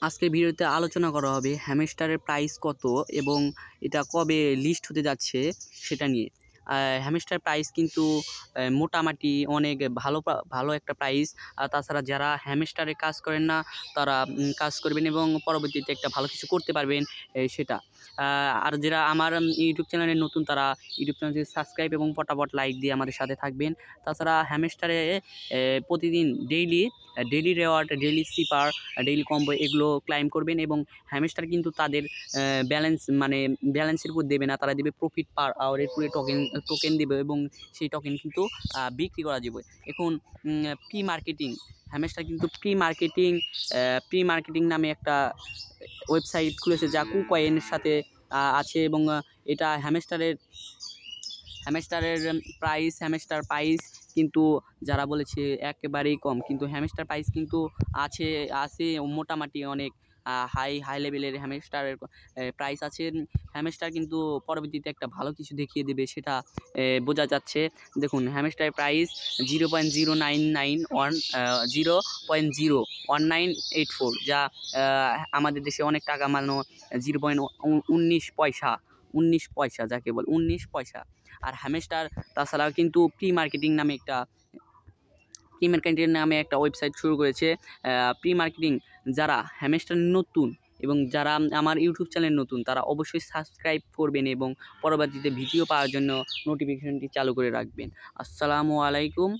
আজকের ভিডিওতে আলোচনা করা হবে হ্যামস্টারের প্রাইস কত এবং এটা কবে লিস্ট হতে যাচ্ছে সেটা নিয়ে। হ্যামস্টার প্রাইস কিন্তু মোটামুটি অনেক ভালো একটা প্রাইস। তাছাড়া যারা হ্যামস্টারে কাজ করেন না তারা কাজ করবেন এবং পরবর্তীতে একটা ভালো কিছু করতে পারবেন সেটা। আর যারা আমার ইউটিউব চ্যানেলে নতুন তারা ইউটিউব চ্যানেলটি সাবস্ক্রাইব এবং ফটাফট লাইক দিয়ে আমাদের সাথে থাকবেন। তাছাড়া হ্যামস্টারে প্রতিদিন daily reward, daily sipper, daily combo এগুলো ক্লাইম করবেন এবং হ্যামস্টার কিন্তু তাদের ব্যালেন্সের উপর দেবে না, তারা দেবে প্রফিট পার আওয়ারের পুরো টোকেন দেবে এবং সেই টোকেন কিন্তু বিক্রি করা যাবে। এখন প্রি মার্কেটিং হ্যামস্টার কিন্তু প্রি মার্কেটিং নামে একটা ওয়েবসাইট খুলেছে যা কুকয়েনের সাথে আছে এবং এটা হ্যামস্টারের হ্যামস্টার প্রাইস কিন্তু যারা বলেছে একেবারেই কম, কিন্তু হ্যামস্টার প্রাইস কিন্তু আছে মোটামুটি অনেক হাই লেভেলের হ্যামস্টারের প্রাইস আছে। হ্যামস্টার কিন্তু পরবর্তীতে একটা ভালো কিছু দেখিয়ে দেবে সেটা বোঝা যাচ্ছে। দেখুন হ্যামস্টারের প্রাইস 0.1984, যা আমাদের দেশে অনেক টাকা, মানে 0.19 পয়সা যাকে বল 19 পয়সা। আর হ্যামস্টার তাছাড়া কিন্তু প্রি মার্কেটিং নামে একটা ওয়েবসাইট শুরু করেছে। প্রি মার্কেটিং যারা হ্যামস্টার নতুন এবং যারা আমার ইউটিউব চ্যানেল নতুন তারা অবশ্যই সাবস্ক্রাইব করবেন এবং পরবর্তীতে ভিডিও পাওয়ার জন্য নোটিফিকেশনটি চালু করে রাখবেন। আসসালামু আলাইকুম।